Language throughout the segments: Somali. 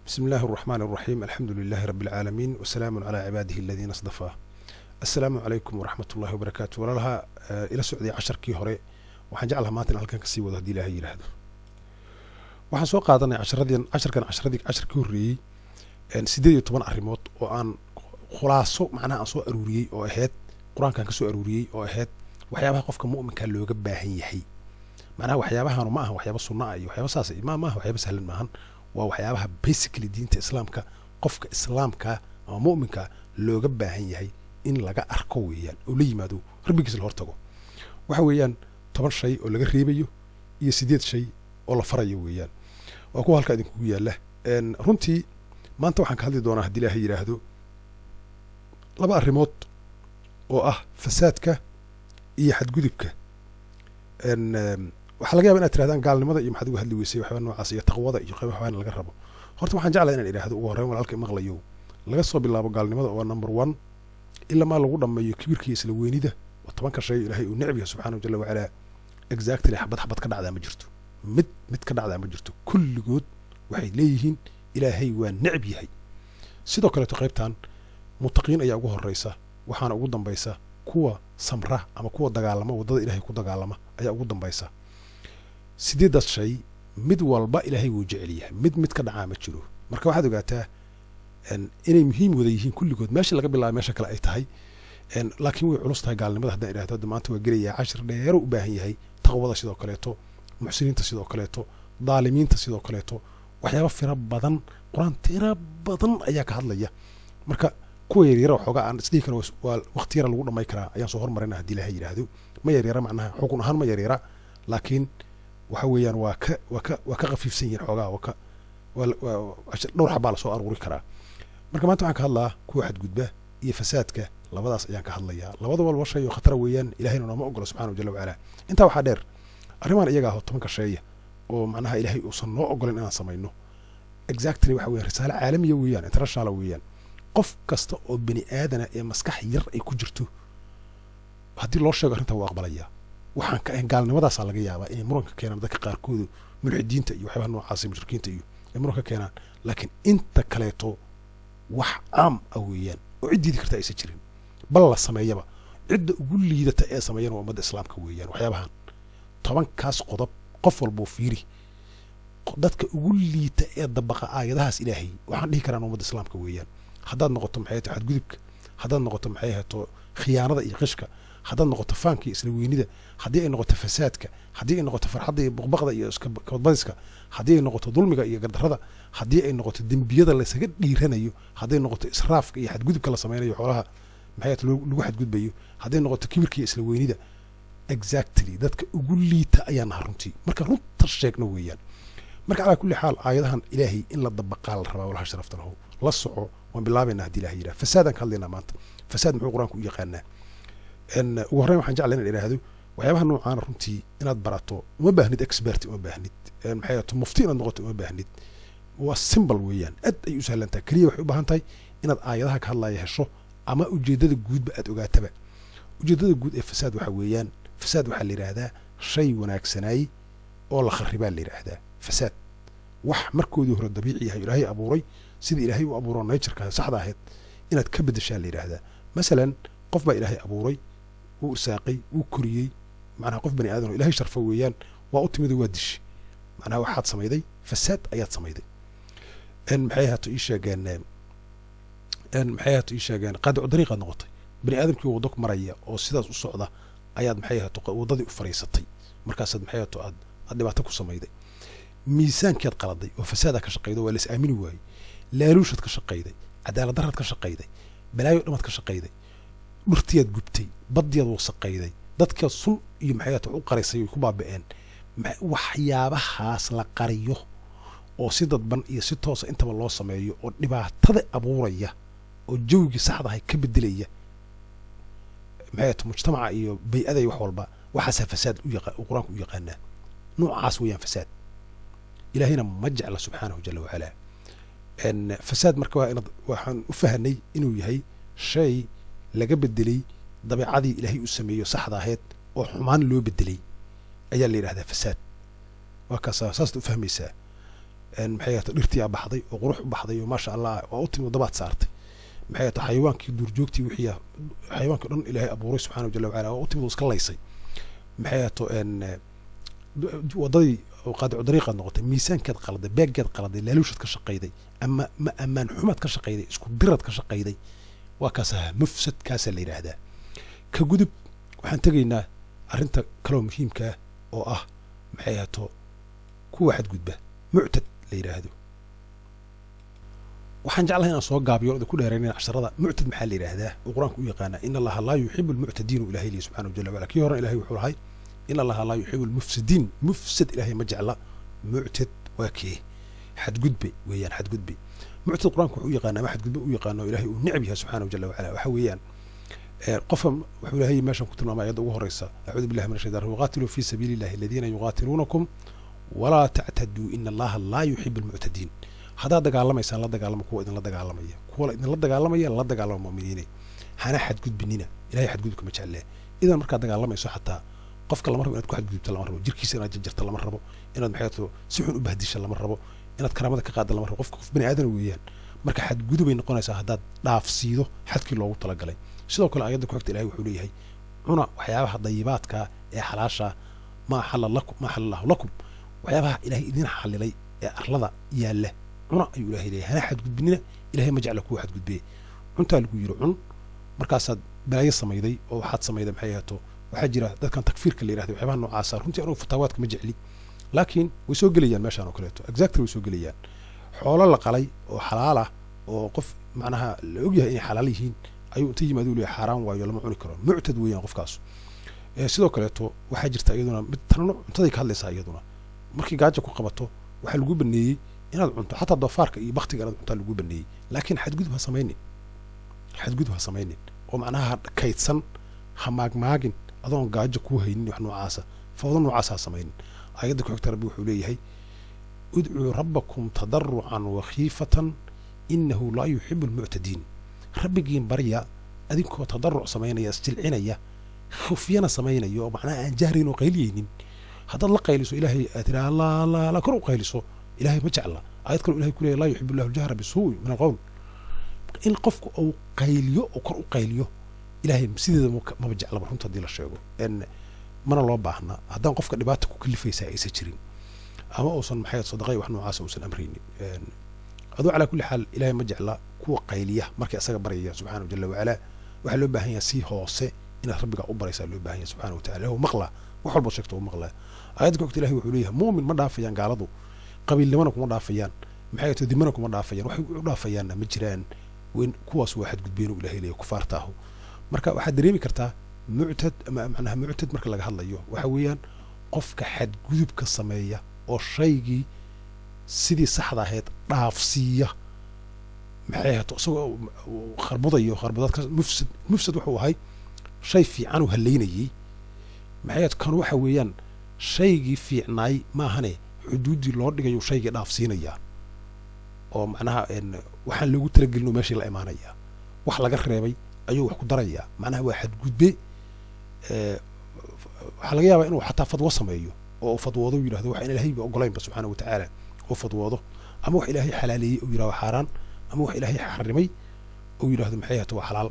بسم الله الرحمن الرحيم الحمد لله رب العالمين وسلام على عباده الذين اصطفى. السلام عليكم ورحمة الله وبركاته. ولها إلى سعودي 10 كي هوري waxaan jeclahay maanta in halkan ka sii wado hadii Ilaahay yiraahdo. Waxaan soo qaadanay 10 kii horeeyay 18 arrimood oo aan khulaaso macnaha aan soo aruuriyay oo ahayd quraankan ka soo aruuriyay oo ahayd waxyaabaha qofka mu'minka looga baahan yahay. macnaha waxyaabahan ma aha waxyaabo sunna ah iyo waxyaabo saas ah ma aha waxyaabo sahlan maahan waa waxyaabaha basically diinta islaamka qofka islaamka ama mu'minka looga baahan yahay in laga arko weeyaan oo la yimaado rabbigiisa la hortago. waxa weeyaan 10 shay oo laga reebayo iyo 8 shay oo la farayo weeyaan. waa ku halka idinku yaala runtii maanta waxaan ka hadli doonaa hadii Ilaahay yiraahdo laba arrimood oo ah fasaadka iyo xadgudubka. waxa laga yaabaa inaad tirahdaan gaalnimada iyo maxaad uga hadli weysay waxba noocaas iyo taqwada iyo qaybaha laga rabo. horta waxaan jeclahay inaan iraahdo ugu horreyn walaalkay maqlayo laga soo bilaabo gaalnimada oo number 1 ilaa ma lagu dhameeyo kibirka isla weynida wa 10 shay Ilaahay uu nicbiyo subhanahu jalla wa ala exactly xabad ka dhacda ma jirto mid ka dhacda ma jirto kulligood waxay leeyihiin Ilaahay waa nicb yahay. sidoo kale qaybtan muttaqiin ayaa ugu horeysa waxaana ugu dambaysa kuwa samra ama kuwa dagaalama wadada Ilaahay ku dagaalama ayaa ugu dambaysa. 8 shay mid walba Ilaahay wuu jecel yahay mid ka dhacaa ma jiro. marka waxaad ogaataa inay muhiim wada yihiin kulligood meesha laga bilaabo meesha kale ay tahay laakiin way culus tahay gaalnimada haddii iraahdo maanta waa gelayaa 10 dheer u baahan yahay taqwada sidoo kaleeto muxsiniinta sidoo kaleeto daalimiinta sidoo kaleeto waxyaabo fira badan quraan tira badan ayaa ka hadlaya. marka kuwa yaryar waxooga aan isdii karo waa waqti yar lagu dhamay karaa ayaan soo hormarinaa hadii Ilaahay yiraahdo ma yaryara macnaha xukun ahaan ma yaryara laakiin waxa weeyaan waa ka qafiifsan yihiin xoogaa dhowr xabaa la soo aruuri karaa. marka maanta waxaan ka hadlaa kuwa xadgudba iyo fasaadka labadaas ayaan ka hadlayaa. labada walba shay oo khatar weeyaan Ilaahayna nooma ogolo subhanahu jalla wa ala. intaa waxaa dheer arrimahan iyaga ah 10 shay oo macnaha Ilaahay uusan noo ogolin inaan samayno exactly waxa weeyaan risaalo caalamiya weeyaan international weeyaan. qof kasta oo bani aadana ee maskax yar ay ku jirto haddii loo sheego arrinta waa aqbalaya. waxaan ka gaalnimadaas laga yaabaa inay muranka keenaan dadka qaarkood mulxidiinta iyo waxyaabo noocaas ah mushrikiinta iyo muranka keenaan laakiin inta kaleeto wax caam ah weeyaan oo ciddii karta aysan jirin bal la sameeyaba cidda ugu liidata ee sameeyana ummadda islaamka weeyaan. waxyaabahan 10 kaas qodob qof walba fiiri dadka ugu liita ee dabaqa aayadahaas Ilaahay waxaan dhihi karaa ummadda islaamka weeyaan. haddaad noqoto maxay tahay xadgudubka haddaad noqoto maxay tahay khiyaanada iyo qishka haddaad noqoto faanka isla weynida haddii ay noqoto fasaadka haddii ay noqoto farxadda iyo buqbaqda iyo iska kabadbadiska haddii ay noqoto dulmiga iyo gardarrada haddii ay noqoto dembiyada la isaga dhiiranayo haddii ay noqoto israafka iyo xadgudubka la sameeyo xoolaha maxay tahay lagu xadgudbayo haddii ay noqoto kibirka iyo isla weynida exactly dadka ugu liita ayaan runtii marka runta sheegno weeyaan. marka ala kulli xaal aayadahan Ilaahay in la dabaqaa la rabaa walaha sharafta lahu la soco waan bilaabayna hadii Ilaahay yiraahdo fasaadan ka hadlayna maanta. fasaad muxuu quraanku u yaqaanaa ugu horreyn waxaan jeclahay inaan iraahdo waxyaabaha noocaan runtii inaad barato uma baahnid expert uma baahnid maxay tahay mufti inaad noqoto uma baahnid waa simple weeyaan aad ay u sahlantaa kaliya waxay u baahan tahay inaad aayadaha ka hadlaya hesho ama ujeedada guudba aad ogaataba. ujeedada guud ee fasaad waxa weeyaan fasaad waxa la yiraahdaa shay wanaagsanay oo la kharibaa la yiraahdaa fasaad. wax markoodii hore dabiici ah Ilaahay abuuray sida Ilaahay u abuuray nature-ka saxda ahayd inaad ka bedeshaa la yiraahdaa. masalan qof baa Ilaahay abuuray uu irsaaqay uu koriyay macnaha qof bani aadam Ilaahay sharfa weeyaan waa u timid waa dish macnaha waxaad sameeyday fasaad ayaad sameeyday. maxay haato ii sheegeen qadac dariiqa noqotay bani aadamkii waddo ku maraya oo sidaas u socda ayaad maxay haato waddadii u fariisatay markaasaad maxay haato aad dhibaato ku sameeyday. miisaankeed qaladay oo fasaad ka shaqeeyday waa la is aamini waayay laaluushad ka shaqeeyday cadaalad darrad ka shaqeeyday balaayo dhamad ka shaqeeyday dhurtiyaad gubtay baddiyaad wasaqeeyday dadka sun iyo maxay tahay u qaraysay ku baaba'een waxyaabahaas la qariyo oo si dadban iyo si toos ah intaba loo sameeyo oo dhibaatada abuuraya oo jawgi saxda ah ka bedelaya maxay tahay mujtamaca iyo bay'ada iyo wax walba waxaas fasaad u quraanku u yaqaanaa noocaas weeyaan fasaad. ilaahayna ma jecla subhanahu jalla wa ala. fasaad marka waxaan u fahanay inuu yahay shay laga bedelay dabeecadii Ilaahay u sameeyo saxda ahayd oo xumaan loo bedelay ayaa la yiraahdaa fasaad. waa ka saas u fahmaysaa maxay ahayd dhirtii baxday oo qurux u baxday oo maasha Allah oo u timi dabaad saartay maxay ahayd xayawaankii duurjoogtii wixii xayawaankii dhan ilaahay abuuray subxaanahu jalla wa ala oo u timi iska laysay maxay ahayd wadadii qaadicu dariiqaad noqotay miisaankeed qaladay beeggeed qaladay laaluushad ka shaqayday ama ma ammaan xumaad ka shaqayday isku dirad ka shaqayday waa kaasaha mufsad kaasaa la yidhaahdaa ka gudub waxaan tegaynaa arrinta kaloo muhiimkaa oo ah maxay ahaato kuwa xadgudba muctad la yidhaahdo waxaan jeclahay inaan soo gaabiyo oda ku dheeraynayna casharada muctad maxaa la yidhaahdaa oo qur-aanku u yaqaanaa in allaha laa yuxibu almuctadiin ilahay lihi subxanahu jalla wacala kii horena ilahay wuxuu lahay in allaha laa yuxibu almufsidiin mufsad ilahay ma jecla muctad waa kee xadgudbe weeyaan xadgudbe muctad qur-aanku wuxuu u yaqaanaa ma xadgudbe u yaqaano ilahay uu necb yahay subxanahu jalla wacala waxa weeyaan qofka wuxuu ilahay meeshan ku tilmaamay ayadda ugu horeysa acuudu billahi min ashaytaan waqaatiluu fi sabiili illahi aladiina yuqaatiluunakum walaa tactaduu ina allaha laa yuxibu almuctadiin haddaad dagaalamaysaan la dagaalama kuwa idinla dagaalamaya kuwa idinla dagaalamaya la dagaalama mu'miniine hana xadgudbinina ilahay xadgudubka ma jeclee idan markaad dagaalamayso xataa qofka lama rabo inaad ku xadgudubta lama rabo jirkiisa inaad jarjarta lama rabo inaad maxay tahay si xun u bahdisha lama rabo inaad karaamada ka qaada lama rabo qofka qof bani aadan weeyaan marka xadgudubay noqonaysaa haddaad dhaafsiido xadkii loogu talagalay sidoo kale ayadda ku xigta ilahay wuxuu leeyahay cuna waxyaabaha dayibaadka ee xalaasha ma xalallahu lakum waxyaabaha ilaahay idin xalilay ee arlada yaalla cuna ayuu ilahay leeyahay hana xadgudbinina ilahay ma jecla kuwa xadgudbee cuntaa lagu yiri cun markaasaad balaayo samayday oo waxaad samayday maxay ahaato waxaa jira dadkan takfiirka la yidhahdo waxyaabaha noocaasa runtii anugu fataawaadka ma jecli laakiin way soo gelayaan meeshaan oo kaleeto exactly way soo gelayaan xoolo la qalay oo xalaal ah oo qof macnaha la ogyahay inay xalaal yihiin ayuu inta yimaado u leeyahay xaaraan waayo lama cuni karo muctad weeyaan qofkaas sidoo kaleeto waxaa jirta iyaduna mid tanano cuntaday ka hadlaysaa iyaduna markii gaajo ku qabato waxaa lagu baneeyey inaad cunto xataa doofaarka iyo baktiga inaad cuntaa lagu baneeyey laakiin xadgudub ha samaynin oo macnaha kaydsan ha maagmaagin adoon gaajo kuu haynin wax noocaasa fawdo noocaasa ha samaynin ayadda ku xigta rabbi wuxuu leeyahay udcuu rabbakum tadarucan wakhiifatan inahu laa yuxibu almuctadiin rabbigiin barya adinkoo tadaruc samaynaya isjilcinaya khufyana samaynaya oo macnaha aan jahrayn oo qayliyeynin haddaad la qayliso ilaahay aad tiraa la kor u qayliso ilaahay ma jecla ayad kale ilahay ku leeyahay laa yuxibu allahu aljahra bisuu'i min alqowl in qofku uu qayliyo oo kor u qayliyo ilaahay sideeda maba jeclaba runta haddii la sheego mana loo baahna haddaan qofka dhibaata ku kalifaysaa aysan jirin ama uusan maxay sadaqay wax noocaasa uusan amraynin aduu calaa kulli xaal ilaahay ma jecla kuwa qayliya markay asaga baryaya subxaanahu jalla wacala waxaa loo baahan yahay si hoose inaad rabbiga u baraysaa loo baahan yahay subxaanahu watacala lahu maqla wax walba sheegto u maqlaa ayadda ku xigta ilahay wuxuu leeyahay muumin ma dhaafayaan gaaladu qabiilnimana kuma dhaafayaan maxay tahay dimana kuma dhaafayaan waxay u dhaafayaanna ma jiraan weyn kuwaas waa xadgudbeen uu ilaahay leeyahay kufaartaahu marka waxaad dareemi kartaa muctad ama macnaha muctad marka laga hadlayo waxa weeyaan qofka xadgudubka sameeya oo shaygii sidii saxda ahayd dhaafsiiya maxay ahaato isagoo kharbadaadka mufsad wuxuu ahay shay fiican uu halaynayey maxay ahaato kan waxa weeyaan shaygii fiicnaay maahane xuduuddii loo dhigayo shaygii dhaafsiinayaa oo macnaha waxaan loogu talagelin oo meeshii la imaanayaa wax laga reebay ayuu wax ku darayaa macnaha waa xadgudbe waxaa laga yaabaa inuu xataa fadwo sameeyo oo fadwoodo yidhahdo wax in ilaahayba ogolaynba subxaana wa tacaala oo fadwoodo ama wax ilaahay xalaaleeyey oo yidhahdo xaaraan ama wax ilaahay xarimay oo yidhahdo maxay ahaato waa xalaal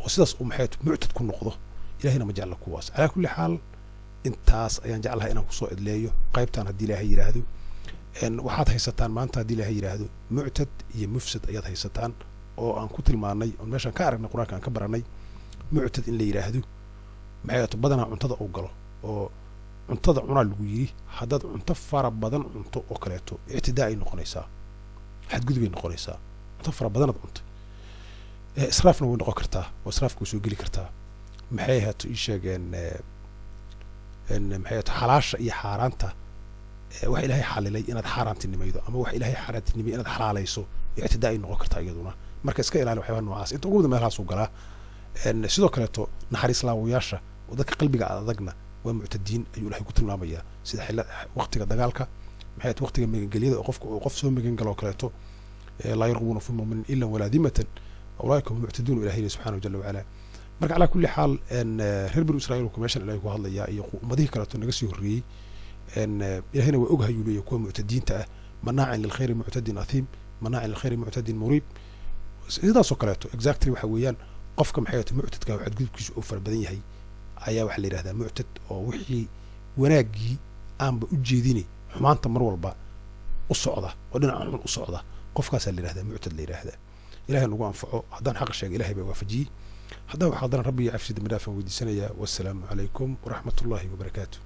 oo sidaas uu maxay ahaato muctad ku noqdo ilaahayna ma jecla kuwaas calaa kulli xaal intaas ayaan jeclahay inaan kusoo edleeyo qaybtaan haddii ilaahay yidhaahdo waxaad haysataan maanta haddii ilaahay yidhaahdo muctad iyo mufsad ayaad haysataan oo aan ku tilmaanay oon meeshaan ka aragnay qur-aanka aan ka baranay muctad in la yidhaahdo maxay ahaato badanaa cuntada uu galo oo cuntada cunaa lagu yiri haddaad cunto fara badan cunto oo kaleeto ictidaa ay noqonaysaa xadgudub ay noqonaysaa cunto fara badanaad cuntay israafna way noqon kartaa oo israafka way soo geli kartaa maxay ahaato ii sheegeen maxay ahaato xalaasha iyo xaaraanta wax ilaahay xalilay inaad xaaraantinimaydo ama wax ilaahay xaaraantinimay inaad xalaalayso ictidaa ay noqon kartaa iyaduna marka iska ilaali waxyaabaha noocaas inta ugu wada meelhaasuu galaa sidoo kaleeto naxariis laawayaasha oo dadka qalbiga adagna waa muctadiin ayuu ilahay ku tilmaamayaa sida waqtiga dagaalka maxay tahay waqtiga magangelyada oo qofka uu qof soo magan galo kaleeto laa yarqubuuna fi mu'minin ila walaa dimatan awlaa'ika hum muctaduun ilaahay subxaanahu jalla wacala marka calaa kulli xaal reer banu israa'iil ku meeshan ilahay ku hadlayaa iyo ummadihii kaleeto naga sii horreeyey ilahayna waa oghay ayuu leeyahay kuwa muctadiinta ah manaacin lilkhayri muctadin athiim manaacin lilkhayri muctadin muriib sidaasoo kaleeto exactly waxa weeyaan qofka maxay tahay muctadka oo xadgudubkiisu uu fara badan yahay ayaa waxa la yidhahdaa muctad oo wixii wanaaggii aanba u jeedini xumaanta mar walba u socda oo dhinaca xun u socda qofkaasaa la yidhahdaa muctad la yidhaahdaa ilahay nagu anfaco haddaan xaq sheega ilahay baa waafajiyey haddaan wax qaldan rabbi iyo cafsi dambi dhaafaan weydiisanayaa wassalaamu calaykum waraxmat ullaahi wabarakaatu